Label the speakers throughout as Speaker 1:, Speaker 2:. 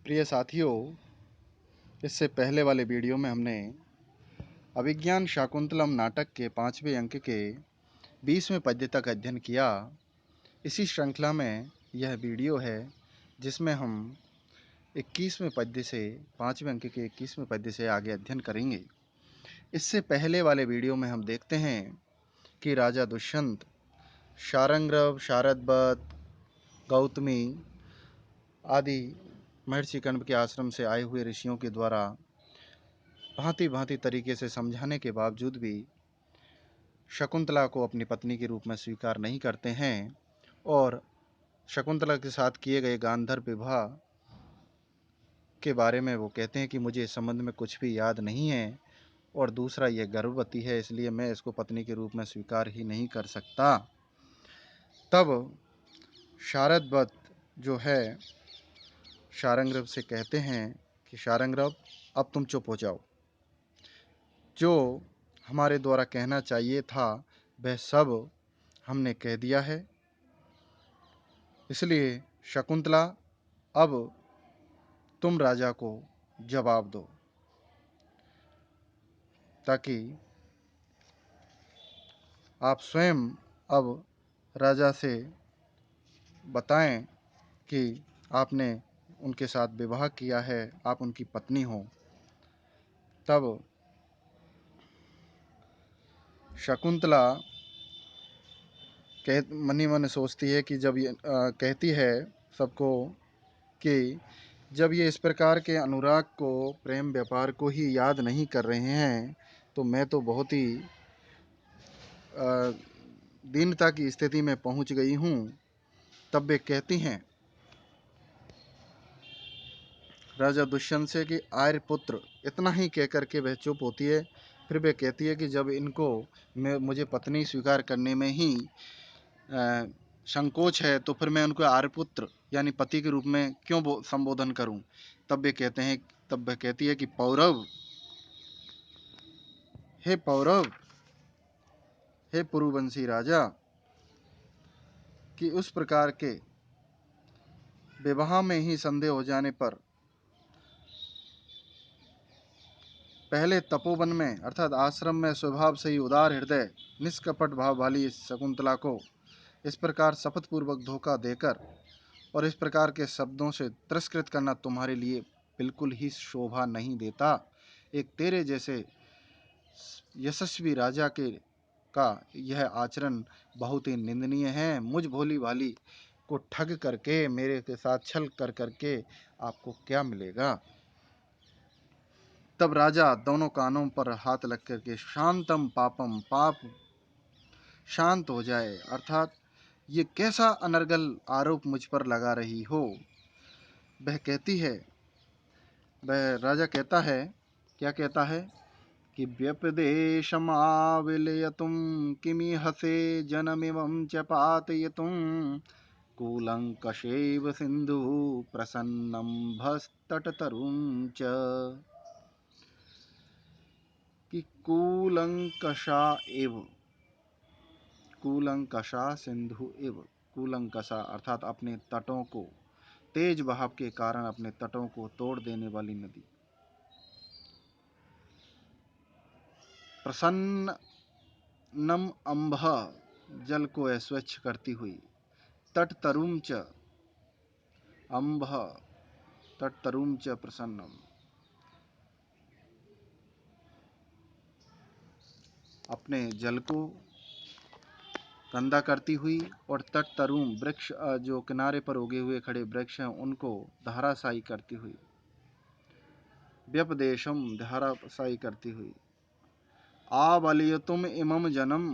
Speaker 1: प्रिय साथियों, इससे पहले वाले वीडियो में हमने अभिज्ञान शाकुंतलम नाटक के 5वें अंक के 20वें पद्य तक अध्ययन किया। इसी श्रृंखला में यह वीडियो है जिसमें हम 21वें पद्य से 5वें अंक के 21वें पद्य से आगे अध्ययन करेंगे। इससे पहले वाले वीडियो में हम देखते हैं कि राजा दुष्यंत शारंग्रव, शारदबत, गौतमी आदि महर्षि कण्व के आश्रम से आए हुए ऋषियों के द्वारा भांति भांति तरीके से समझाने के बावजूद भी शकुंतला को अपनी पत्नी के रूप में स्वीकार नहीं करते हैं और शकुंतला के साथ किए गए गांधर्व विवाह के बारे में वो कहते हैं कि मुझे इस संबंध में कुछ भी याद नहीं है, और दूसरा ये गर्भवती है, इसलिए मैं इसको पत्नी के रूप में स्वीकार ही नहीं कर सकता। तब शारदबत जो है शारंग्रव से कहते हैं कि शारंग्रव, अब तुम चुप हो जाओ। जो हमारे द्वारा कहना चाहिए था वह सब हमने कह दिया है, इसलिए शकुंतला अब तुम राजा को जवाब दो, ताकि आप स्वयं अब राजा से बताएं कि आपने उनके साथ विवाह किया है, आप उनकी पत्नी हो। तब शकुंतला मनी मन सोचती है कि जब ये कहती है सबको कि जब ये इस प्रकार के अनुराग को, प्रेम व्यापार को ही याद नहीं कर रहे हैं, तो मैं तो बहुत ही दीनता की स्थिति में पहुंच गई हूं। तब वे कहती हैं राजा दुष्यंत से कि आर्य पुत्र, इतना ही कह करके वह चुप होती है। फिर वे कहती है कि जब इनको मुझे पत्नी स्वीकार करने में ही संकोच है, तो फिर मैं उनको आर्यपुत्र यानी पति के रूप में क्यों संबोधन करूं। तब वह कहती है कि पौरव, हे पौरव, हे पुरुवंशी राजा, कि उस प्रकार के विवाह में ही संदेह हो जाने पर पहले तपोवन में अर्थात आश्रम में स्वभाव से ही उदार हृदय, निष्कपट भाव वाली शकुंतला को इस प्रकार शपथ पूर्वक धोखा देकर और इस प्रकार के शब्दों से तिरस्कृत करना तुम्हारे लिए बिल्कुल ही शोभा नहीं देता। एक तेरे जैसे यशस्वी राजा का यह आचरण बहुत ही निंदनीय है। मुझ भोली भाली को ठग करके, मेरे के साथ छल कर करके आपको क्या मिलेगा। तब राजा दोनों कानों पर हाथ लग करके शांतम पापम, पाप शांत हो जाए, अर्थात ये कैसा अनर्गल आरोप मुझ पर लगा रही हो। वह कहती है, वह राजा कहता है, क्या कहता है कि व्यपदेशम आविलयतुम किमिहसे जनमिमं च पातयितुम कूलंकषेव सिंधु प्रसन्नं भस्तटतरुं च। कि कूलंकषा सिंधु एव, कूलंकषा अर्थात अपने तटों को, तेज बहाव के कारण अपने तटों को तोड़ देने वाली नदी, प्रसन्नम अंभ जल को अस्वच्छ करती हुई, तट तरुम च अंभ, तट तरुम च प्रसन्नम, अपने जल को गंदा करती हुई और तट तरुम वृक्ष, जो किनारे पर उगे हुए खड़े वृक्ष हैं, उनको धाराशायी करती हुई, व्यपदेशम धाराशायी करती हुई, आवलियतुम इमम जनम,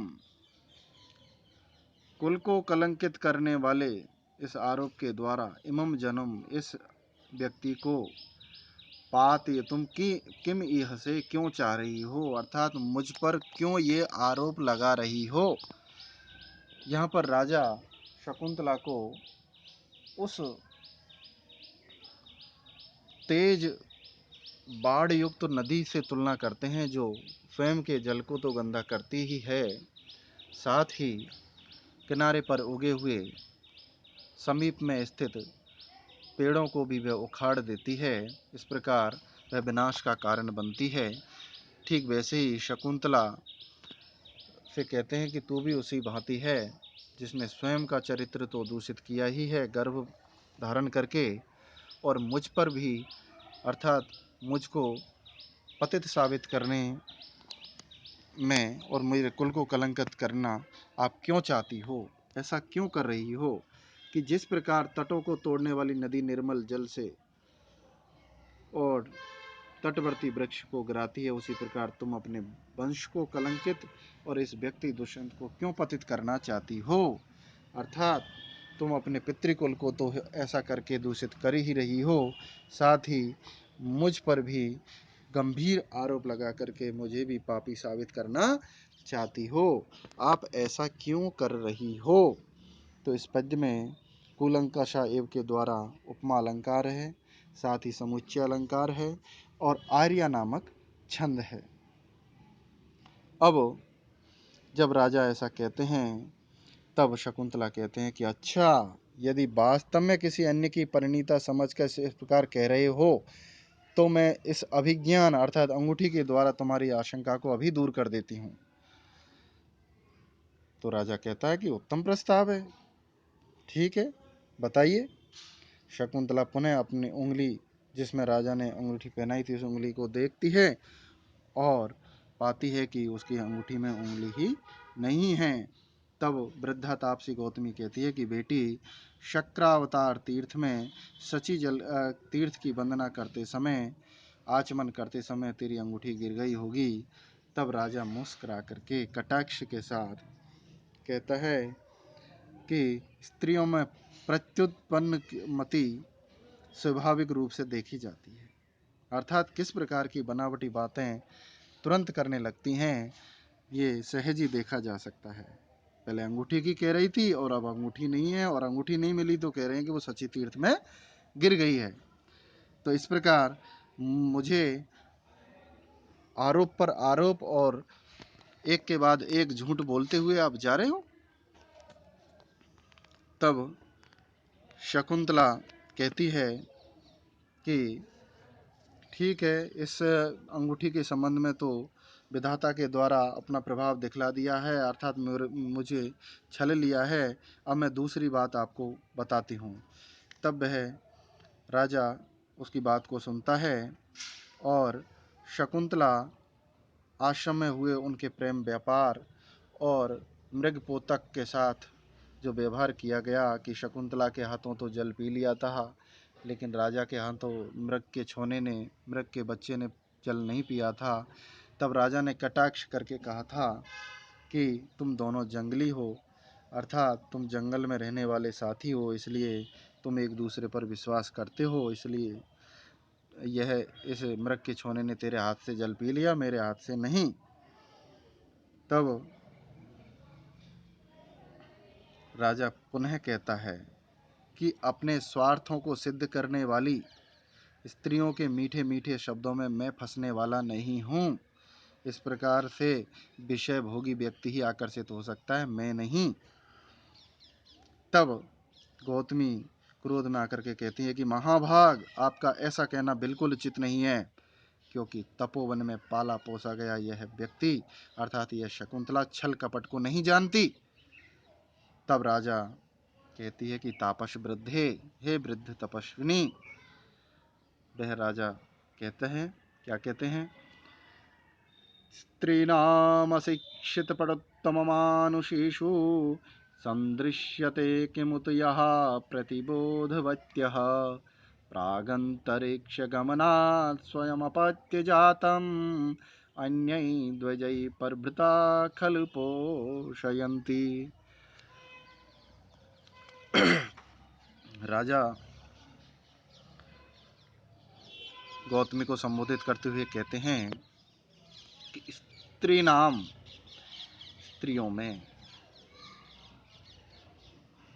Speaker 1: कुल को कलंकित करने वाले इस आरोप के द्वारा, इमम जनम इस व्यक्ति को, पात तुम की किम इह से क्यों चाह रही हो, अर्थात मुझ पर क्यों ये आरोप लगा रही हो। यहाँ पर राजा शकुंतला को उस तेज बाढ़ युक्त नदी से तुलना करते हैं, जो स्वयं के जल को तो गंदा करती ही है, साथ ही किनारे पर उगे हुए समीप में स्थित पेड़ों को भी वह उखाड़ देती है, इस प्रकार वह विनाश का कारण बनती है। ठीक वैसे ही शकुंतला से कहते हैं कि तू भी उसी भांति है जिसने स्वयं का चरित्र तो दूषित किया ही है गर्भ धारण करके, और मुझ पर भी अर्थात मुझको पतित साबित करने में और मेरे कुल को कलंकित करना आप क्यों चाहती हो, ऐसा क्यों कर रही हो कि जिस प्रकार तटों को तोड़ने वाली नदी निर्मल जल से और तटवर्ती वृक्ष को गिराती है, उसी प्रकार तुम अपने वंश को कलंकित और इस व्यक्ति दुष्यंत को क्यों पतित करना चाहती हो। अर्थात तुम अपने पितृकुल को तो ऐसा करके दूषित कर ही रही हो, साथ ही मुझ पर भी गंभीर आरोप लगा करके मुझे भी पापी साबित करना चाहती हो। आप ऐसा क्यों कर रही हो। तो इस पद्य में कूलंकषा एव के द्वारा उपमा अलंकार है, साथ ही समुच्चय अलंकार है और आर्या नामक छंद है। अब जब राजा ऐसा कहते हैं तब शकुंतला कहते हैं कि अच्छा, यदि वास्तव में किसी अन्य की परिणीता समझकर इस प्रकार कह रहे हो तो मैं इस अभिज्ञान अर्थात अंगूठी के द्वारा तुम्हारी आशंका को अभी दूर कर देती हूं। तो राजा कहता है कि उत्तम प्रस्ताव है, ठीक है, बताइए। शकुंतला पुनः अपनी उंगली जिसमें राजा ने अंगूठी पहनाई थी उस उंगली को देखती है और पाती है कि उसकी अंगूठी में उंगली ही नहीं है। तब वृद्धा तापसी गौतमी कहती है कि बेटी, शक्रावतार तीर्थ में सची जल तीर्थ की वंदना करते समय, आचमन करते समय तेरी अंगूठी गिर गई होगी। तब राजा मुस्कुरा करके कटाक्ष के साथ कहता है कि स्त्रियों में प्रत्युत्पन्न मति स्वाभाविक रूप से देखी जाती है, अर्थात किस प्रकार की बनावटी बातें तुरंत करने लगती हैं ये सहज ही देखा जा सकता है। पहले अंगूठी की कह रही थी और अब अंगूठी नहीं है, और अंगूठी नहीं मिली तो कह रहे हैं कि वो सची तीर्थ में गिर गई है। तो इस प्रकार मुझे आरोप पर आरोप और एक के बाद एक झूठ बोलते हुए आप जा रहे हो। तब शकुंतला कहती है कि ठीक है, इस अंगूठी के संबंध में तो विधाता के द्वारा अपना प्रभाव दिखला दिया है, अर्थात मुझे छल लिया है। अब मैं दूसरी बात आपको बताती हूँ। तब वह राजा उसकी बात को सुनता है और शकुंतला आश्रम में हुए उनके प्रेम व्यापार और मृगपोतक के साथ जो व्यवहार किया गया कि शकुंतला के हाथों तो जल पी लिया था, लेकिन राजा के हाथों मृग के छोने ने, मृग के बच्चे ने जल नहीं पिया था। तब राजा ने कटाक्ष करके कहा था कि तुम दोनों जंगली हो, अर्थात तुम जंगल में रहने वाले साथी हो, इसलिए तुम एक दूसरे पर विश्वास करते हो, इसलिए यह इस मृग के छोने ने तेरे हाथ से जल पी लिया, मेरे हाथ से नहीं। तब राजा पुनः कहता है कि अपने स्वार्थों को सिद्ध करने वाली स्त्रियों के मीठे मीठे शब्दों में मैं फंसने वाला नहीं हूँ। इस प्रकार से विषय भोगी व्यक्ति ही आकर्षित हो सकता है, मैं नहीं। तब गौतमी क्रोध में आकर के कहती है कि महाभाग, आपका ऐसा कहना बिल्कुल उचित नहीं है, क्योंकि तपोवन में पाला पोसा गया यह व्यक्ति अर्थात यह शकुंतला छल कपट को नहीं जानती। तब राजा कहती है कि तापस वृद्धे, हे वृद्ध तपस्विनी। वह राजा कहते हैं, क्या कहते हैं, स्त्रीणाम अशिक्षित परोत्तममानुषेषु संदृश्यते किमुत यः प्रतिबोधवत्यः प्रागंतरिक्ष गमनात् स्वयमपत्य जातम् अन्यै द्वजै प्रभृता खलु पोषयन्ति। राजा गौतमी को संबोधित करते हुए कहते हैं कि स्त्री नाम, स्त्रियों में,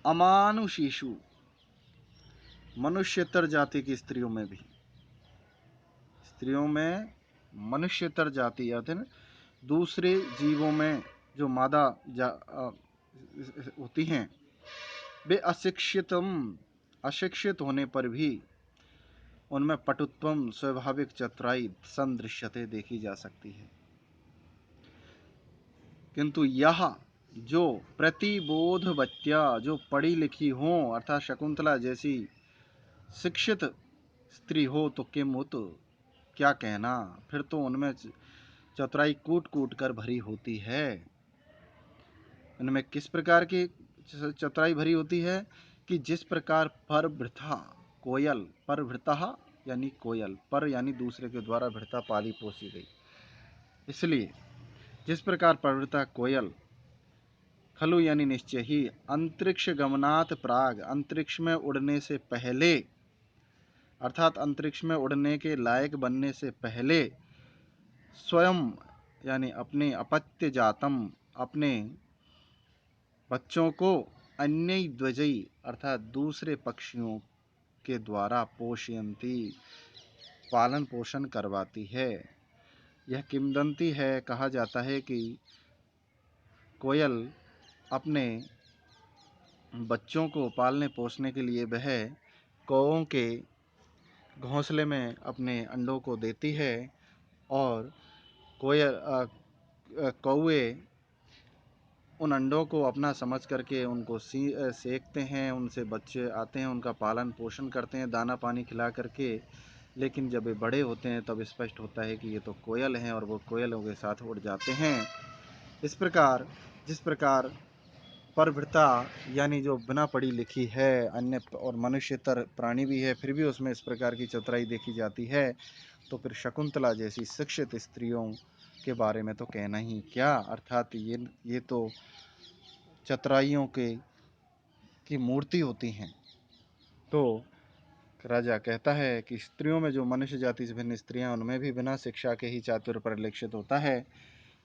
Speaker 1: अमानुषीषु, मनुष्यतर जाति की स्त्रियों में भी, स्त्रियों में मनुष्यतर जाति अर्थात दूसरे जीवों में जो मादा होती हैं, वे अशिक्षितम अशिक्षित होने पर भी उनमें पटुत्वम स्वाभाविक चतुराई संदृश्यते देखी जा सकती है। किंतु यह जो प्रतिबोधवत्या, जो पढ़ी लिखी हो अर्थात शकुंतला जैसी शिक्षित स्त्री हो तो किम उत, क्या कहना, फिर तो उनमें चतुराई कूट कूट कर भरी होती है। इनमें किस प्रकार की चतुराई भरी होती है कि जिस प्रकार परभृता कोयल, परभृता यानी कोयल, पर यानी दूसरे के द्वारा भृता पाली पोसी गई, इसलिए जिस प्रकार परभृता कोयल खलु यानी निश्चय ही अंतरिक्ष गमनात प्राग, अंतरिक्ष में उड़ने से पहले अर्थात अंतरिक्ष में उड़ने के लायक बनने से पहले स्वयं यानी अपने अपत्य जातम, अपने बच्चों को अन्य द्वजई अर्थात दूसरे पक्षियों के द्वारा पोषयंती, पालन पोषण करवाती है। यह किंवदंती है, कहा जाता है कि कोयल अपने बच्चों को पालने पोसने के लिए वह कौओं के घोंसले में अपने अंडों को देती है और कौए उन अंडों को अपना समझ करके उनको सेकते हैं, उनसे बच्चे आते हैं, उनका पालन पोषण करते हैं दाना पानी खिला करके। लेकिन जब वे बड़े होते हैं तब स्पष्ट होता है कि ये तो कोयल हैं और वो कोयलों के साथ उड़ जाते हैं। इस प्रकार जिस प्रकार परभृता यानी जो बिना पढ़ी लिखी है, अन्य और मनुष्यतर प्राणी भी है, फिर भी उसमें इस प्रकार की चतुराई देखी जाती है, तो फिर शकुंतला जैसी शिक्षित स्त्रियों के बारे में तो कहना ही क्या। अर्थात ये तो चतुराइयों की मूर्ति होती हैं। तो राजा कहता है कि स्त्रियों में जो मनुष्य जाति से भिन्न स्त्रियां, उनमें भी बिना शिक्षा के ही चातुर्य परिलक्षित होता है।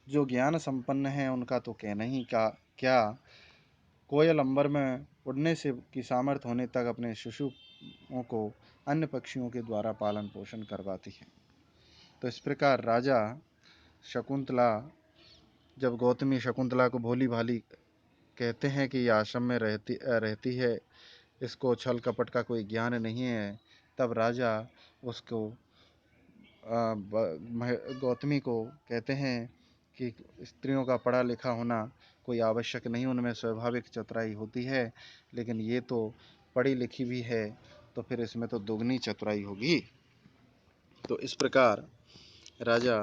Speaker 1: जो ज्ञान संपन्न है उनका तो कहना ही क्या। कोयल अंबर में उड़ने से की सामर्थ्य होने तक अपने शिशुओं को अन्य पक्षियों के द्वारा पालन पोषण करवाती है। तो इस प्रकार राजा शकुंतला, जब गौतमी शकुंतला को भोली भाली कहते हैं कि ये आश्रम में रहती है, इसको छल कपट का कोई ज्ञान नहीं है, तब राजा उसको गौतमी को कहते हैं कि स्त्रियों का पढ़ा लिखा होना कोई आवश्यक नहीं, उनमें स्वाभाविक चतुराई होती है, लेकिन ये तो पढ़ी लिखी भी है, तो फिर इसमें तो दुगनी चतुराई होगी। तो इस प्रकार राजा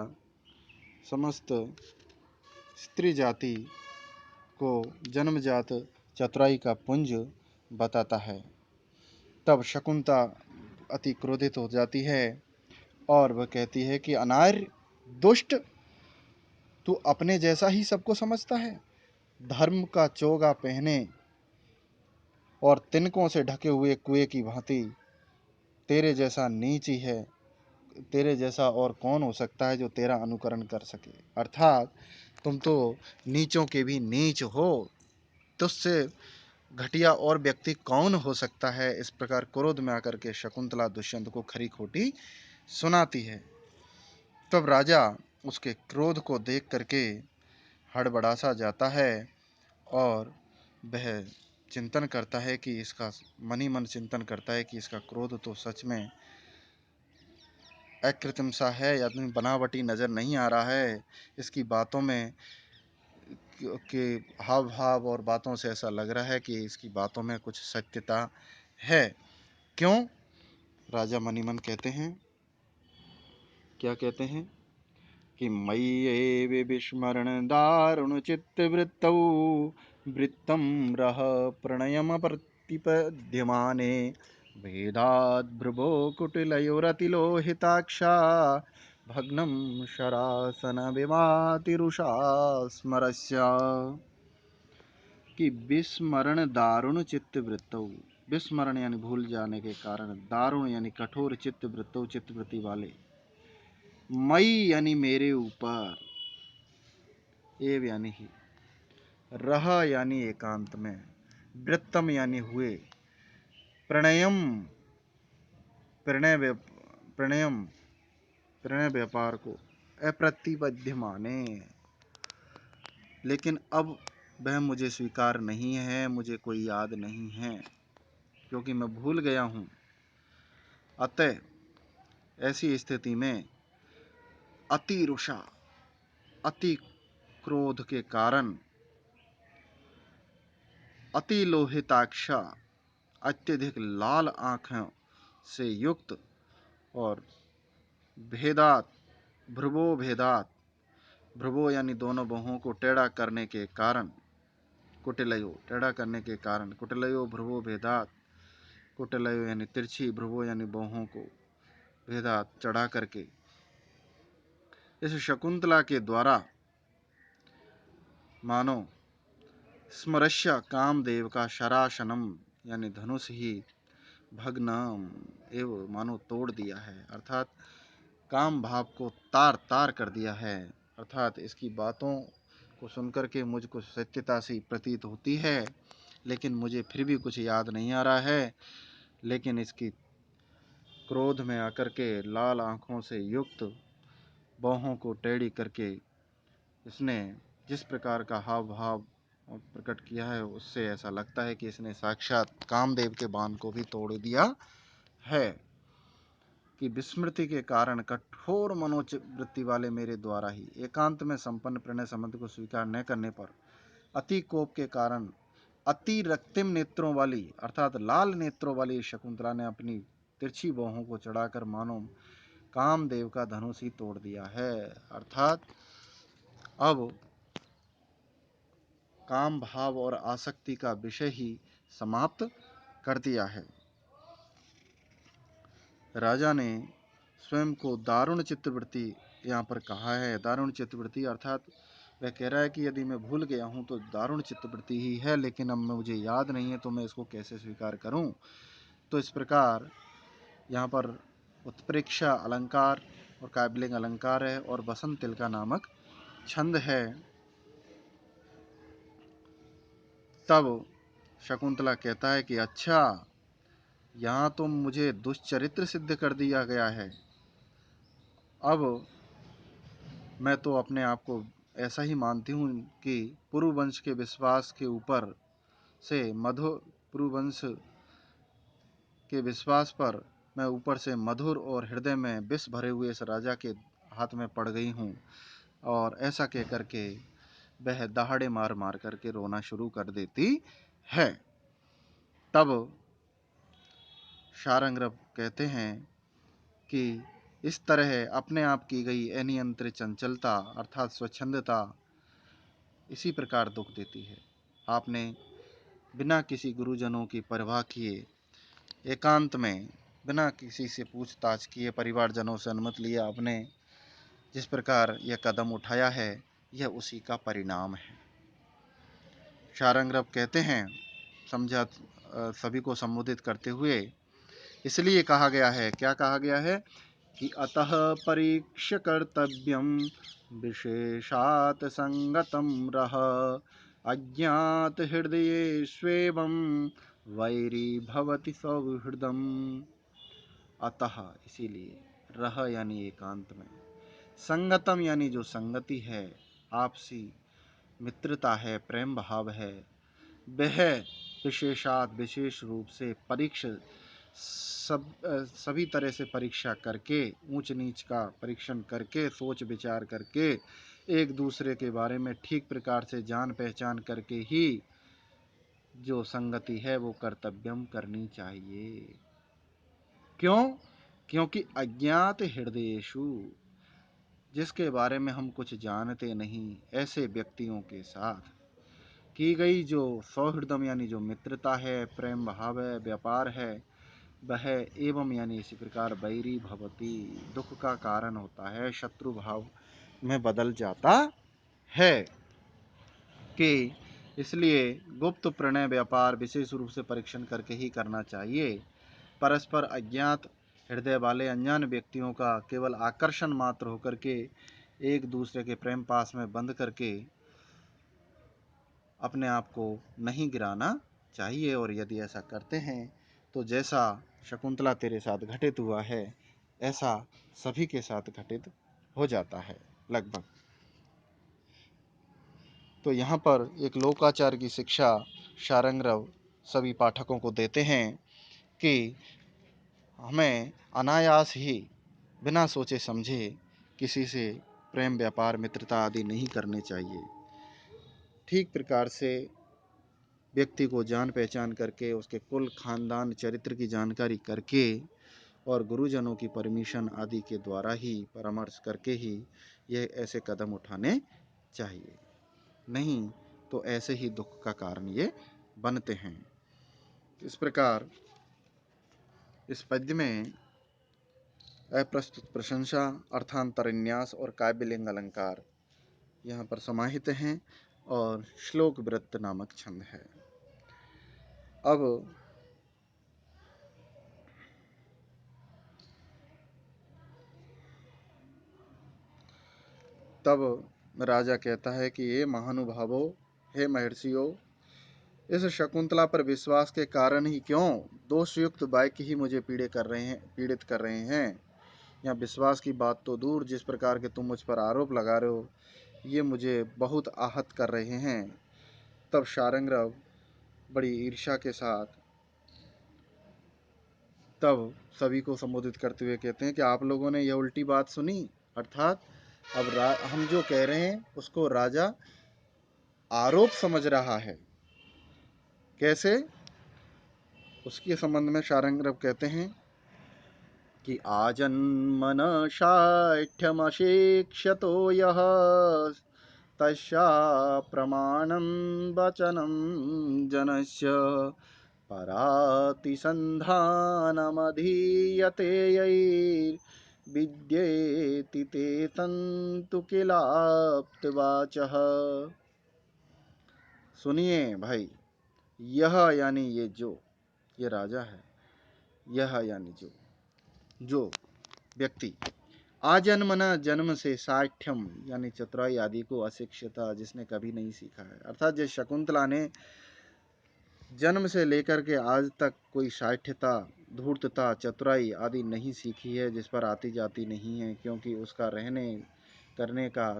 Speaker 1: समस्त स्त्री जाति को जन्मजात चतुराई का पुंज बताता है। तब शकुंतला अति क्रोधित हो जाती है और वह कहती है कि अनार्य दुष्ट, तू अपने जैसा ही सबको समझता है, धर्म का चोगा पहने और तिनकों से ढके हुए कुएं की भांति तेरे जैसा नीच ही है, तेरे जैसा और कौन हो सकता है जो तेरा अनुकरण कर सके। अर्थात तुम तो नीचों के भी नीच हो, तुझसे घटिया और व्यक्ति कौन हो सकता है। इस प्रकार क्रोध में आकर के शकुंतला दुष्यंत को खरी खोटी सुनाती है। तब राजा उसके क्रोध को देख करके हड़बड़ा सा जाता है और वह चिंतन करता है कि इसका मन ही मन चिंतन करता है कि इसका क्रोध तो सच में अकृत्रिम सा है, या बनावटी नज़र नहीं आ रहा है। इसकी बातों में के हाव भाव और बातों से ऐसा लग रहा है कि इसकी बातों में कुछ सत्यता है। क्यों? राजा मनी मन कहते हैं, क्या कहते हैं कि मय्ये विस्मरण दारुण चित्त वृत्तौ वृत्तम रह प्रणयम प्रतिपद्यमाने भेदाद् भ्रुवो कुटिलयोरतिलोहिताक्षा भग्नं शरासन विमातिरुषा स्मरस्य। कि विस्मरण दारुण चित्त वृत्तौ, विस्मरण यानी भूल जाने के कारण, दारुण यानी कठोर, चित्त वृत्तौ चित्त वृत्ति वाले, मई यानी मेरे ऊपर, एव यानी ही, रह यानी एकांत में, वृत्तम यानी हुए, प्रणयम प्रणयम प्रणय व्यापार को, अप्रतिबद्ध माने, लेकिन अब वह मुझे स्वीकार नहीं है, मुझे कोई याद नहीं है। क्योंकि मैं भूल गया हूँ। अतः ऐसी स्थिति में अति रुषा, अति क्रोध के कारण, अति लोहिताक्षा, अत्यधिक लाल आँखों से युक्त, और भेदात, भ्रुवो भेदात, भ्रुवो यानी दोनों बाहों को टेढ़ा करने के कारण, कुटिलयो टेढ़ा करने के कारण, कुटिलयो भ्रुवो भेदात, कुटिलयो यानी तिरछी, भ्रुवो यानी बाहों को, भेदात चढ़ा करके, इस शकुंतला के द्वारा मानो स्मरश्य कामदेव का शराशनम यानी धनुष ही भग्नम एवं मानो तोड़ दिया है, अर्थात काम भाव को तार तार कर दिया है। अर्थात इसकी बातों को सुनकर के मुझको सत्यता सी प्रतीत होती है, लेकिन मुझे फिर भी कुछ याद नहीं आ रहा है। लेकिन इसकी क्रोध में आकर के लाल आंखों से युक्त, बाहों को टेढ़ी करके इसने जिस प्रकार का हाव भाव प्रकट किया है, उससे ऐसा लगता है कि इसने साक्षात कामदेव के बाण को भी तोड़ दिया है। कि विस्मृति के कारण कठोर मनोवृत्ति वाले मेरे द्वारा ही एकांत में संपन्न प्रणय संबंध को स्वीकार न करने पर, अति कोप के कारण अति रक्तिम नेत्रों वाली अर्थात लाल नेत्रों वाली शकुंतला ने अपनी तिरछी बाहों को चढ़ाकर मानो कामदेव का धनुष ही तोड़ दिया है। अर्थात अब काम भाव और आसक्ति का विषय ही समाप्त कर दिया है। राजा ने स्वयं को दारुण चित्तवृत्ति यहाँ पर कहा है। दारुण चित्तवृत्ति अर्थात वह कह रहा है कि यदि मैं भूल गया हूँ तो दारुण चित्तवृत्ति ही है, लेकिन अब मुझे याद नहीं है तो मैं इसको कैसे स्वीकार करूँ। तो इस प्रकार यहाँ पर उत्प्रेक्षा अलंकार और काव्यलिंग अलंकार है और बसंत तिलका नामक छंद है। तब शकुंतला कहता है कि अच्छा, यहाँ तो मुझे दुष्चरित्र सिद्ध कर दिया गया है। अब मैं तो अपने आप को ऐसा ही मानती हूँ कि पुरुवंश के विश्वास के ऊपर से पुरुवंश के विश्वास पर मैं ऊपर से मधुर और हृदय में विष भरे हुए इस राजा के हाथ में पड़ गई हूँ। और ऐसा कह करके वह दहाड़े मार मार करके रोना शुरू कर देती है। तब शारंगरव कहते हैं कि इस तरह अपने आप की गई अनियंत्रित चंचलता अर्थात स्वच्छंदता इसी प्रकार दुख देती है। आपने बिना किसी गुरुजनों की परवाह किए, एकांत में बिना किसी से पूछताछ किए, परिवारजनों से अनुमति लिए आपने जिस प्रकार यह कदम उठाया है, यह उसी का परिणाम है। शारंगरव कहते हैं सभी को संबोधित करते हुए, इसलिए कहा गया है, क्या कहा गया है कि अतः परीक्ष्य कर्तव्यम विशेषात संगतम रह अज्ञात हृदये स्वेवम वैरी भवति सौहृदम। अतः इसीलिए, रह यानी एकांत में, संगतम यानी जो संगति है, आपसी मित्रता है, प्रेम भाव है, वह विशेषात विशेष रूप से सभी तरह से परीक्षा करके, ऊंच नीच का परीक्षण करके, सोच विचार करके, एक दूसरे के बारे में ठीक प्रकार से जान पहचान करके ही जो संगति है वो कर्तव्यम करनी चाहिए। क्यों? क्योंकि अज्ञात हृदयेषु, जिसके बारे में हम कुछ जानते नहीं, ऐसे व्यक्तियों के साथ की गई जो सौहृदम यानी जो मित्रता है, प्रेम भाव है, व्यापार है, वह एवं यानी इसी प्रकार बैरी भवती, दुख का कारण होता है, शत्रु भाव में बदल जाता है। कि इसलिए गुप्त प्रणय व्यापार विशेष रूप से परीक्षण करके ही करना चाहिए। परस्पर अज्ञात हृदय वाले अनजान व्यक्तियों का केवल आकर्षण मात्र होकर के एक दूसरे के प्रेम पास में बंद करके अपने आप को नहीं गिराना चाहिए। और यदि ऐसा करते हैं तो जैसा शकुंतला तेरे साथ घटित हुआ है, ऐसा सभी के साथ घटित हो जाता है लगभग। तो यहाँ पर एक लोकाचार की शिक्षा शारंगरव सभी पाठकों को देते हैं कि हमें अनायास ही बिना सोचे समझे किसी से प्रेम, व्यापार, मित्रता आदि नहीं करने चाहिए। ठीक प्रकार से व्यक्ति को जान पहचान करके, उसके कुल खानदान चरित्र की जानकारी करके और गुरुजनों की परमिशन आदि के द्वारा ही, परामर्श करके ही ये ऐसे कदम उठाने चाहिए। नहीं तो ऐसे ही दुख का कारण ये बनते हैं। इस प्रकार इस पद्य में अप्रस्तुत प्रशंसा, अर्थांतरन्यास और काव्यलिंग अलंकार यहाँ पर समाहित हैं और श्लोक वृत्त नामक छंद है। अब तब राजा कहता है कि ये महानुभावों, हे महर्षियों, इस शकुंतला पर विश्वास के कारण ही क्यों दोषयुक्त वाक्य ही मुझे पीड़ित कर रहे हैं। या विश्वास की बात तो दूर, जिस प्रकार के तुम मुझ पर आरोप लगा रहे हो ये मुझे बहुत आहत कर रहे हैं। तब शारंगरव बड़ी ईर्ष्या के साथ तब सभी को संबोधित करते हुए कहते हैं कि आप लोगों ने यह उल्टी बात सुनी, अर्थात अब हम जो कह रहे हैं उसको राजा आरोप समझ रहा है। कैसे? उसके संबंध में शारंगरव कहते हैं कि आजन्मन शाठ्यमशिक्षतो यः तस्या प्रमाणं वचनं जनस्य परातिसन्धानमधीयते यैर्विद्येति ते तन्तु किलाप्तवाचः। सुनिए भाई, यह यानी ये राजा है, यह यानी जो व्यक्ति आजन्मना, जन्म से, साठ्यम यानी चतुराई आदि को, अशिक्षिता जिसने कभी नहीं सीखा है, अर्थात जिस शकुंतला ने जन्म से लेकर के आज तक कोई साठ्यता, धूर्तता, चतुराई आदि नहीं सीखी है, जिस पर आती जाती नहीं है, क्योंकि उसका रहने करने का,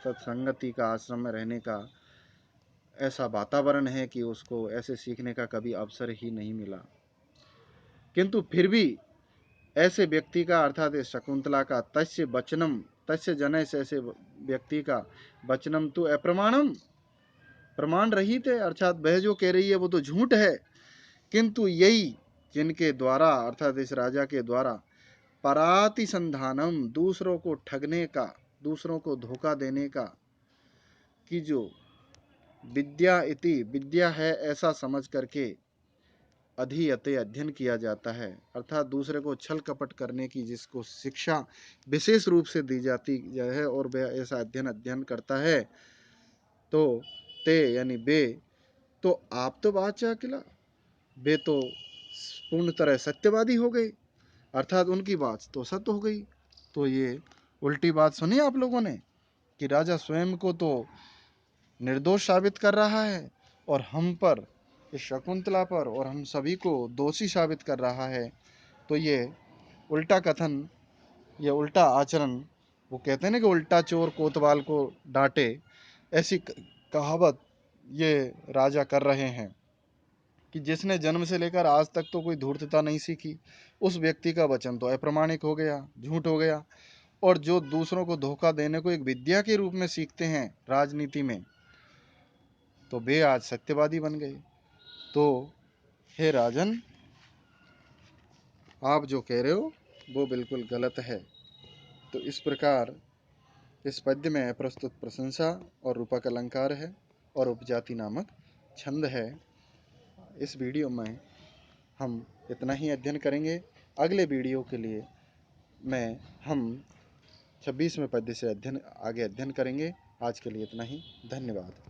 Speaker 1: सत्संगति का, आश्रम में रहने का ऐसा वातावरण है कि उसको ऐसे सीखने का कभी अवसर ही नहीं मिला। किंतु फिर भी ऐसे व्यक्ति का, अर्थात इस शकुंतला का, तस्य वचनम, तस्य जनय से, ऐसे व्यक्ति का वचनम तो अप्रमाणम, प्रमाण रहित है, अर्थात वह जो कह रही है वो तो झूठ है। किंतु यही जिनके द्वारा, अर्थात इस राजा के द्वारा, परातिसंधानम, दूसरों को ठगने का, दूसरों को धोखा देने का, कि जो विद्या इति, विद्या है ऐसा समझ करके अधीयते, अध्ययन किया जाता है, अर्थात दूसरे को छल कपट करने की जिसको शिक्षा विशेष रूप से दी जाती है और वह ऐसा अध्ययन करता है, तो ते यानी वे, तो आप तो वाचा किला, वे तो पूर्ण तरह सत्यवादी हो गए, अर्थात उनकी बात तो सत्य हो गई। तो ये उल्टी बात सुनी आप लोगों ने कि राजा स्वयं को तो निर्दोष साबित कर रहा है और हम पर, इस शकुंतला पर और हम सभी को दोषी साबित कर रहा है। तो ये उल्टा कथन, ये उल्टा आचरण, वो कहते हैं ना कि उल्टा चोर कोतवाल को डांटे, ऐसी कहावत ये राजा कर रहे हैं कि जिसने जन्म से लेकर आज तक तो कोई धूर्तता नहीं सीखी, उस व्यक्ति का वचन तो अप्रमाणिक हो गया, झूठ हो गया। और जो दूसरों को धोखा देने को एक विद्या के रूप में सीखते हैं राजनीति में, तो वे आज सत्यवादी बन गए। तो हे राजन, आप जो कह रहे हो वो बिल्कुल गलत है। तो इस प्रकार इस पद्य में प्रस्तुत प्रशंसा और रूपक अलंकार है और उपजाति नामक छंद है। इस वीडियो में हम इतना ही अध्ययन करेंगे। अगले वीडियो के लिए हम 26वें पद्य से आगे अध्ययन करेंगे। आज के लिए इतना ही। धन्यवाद।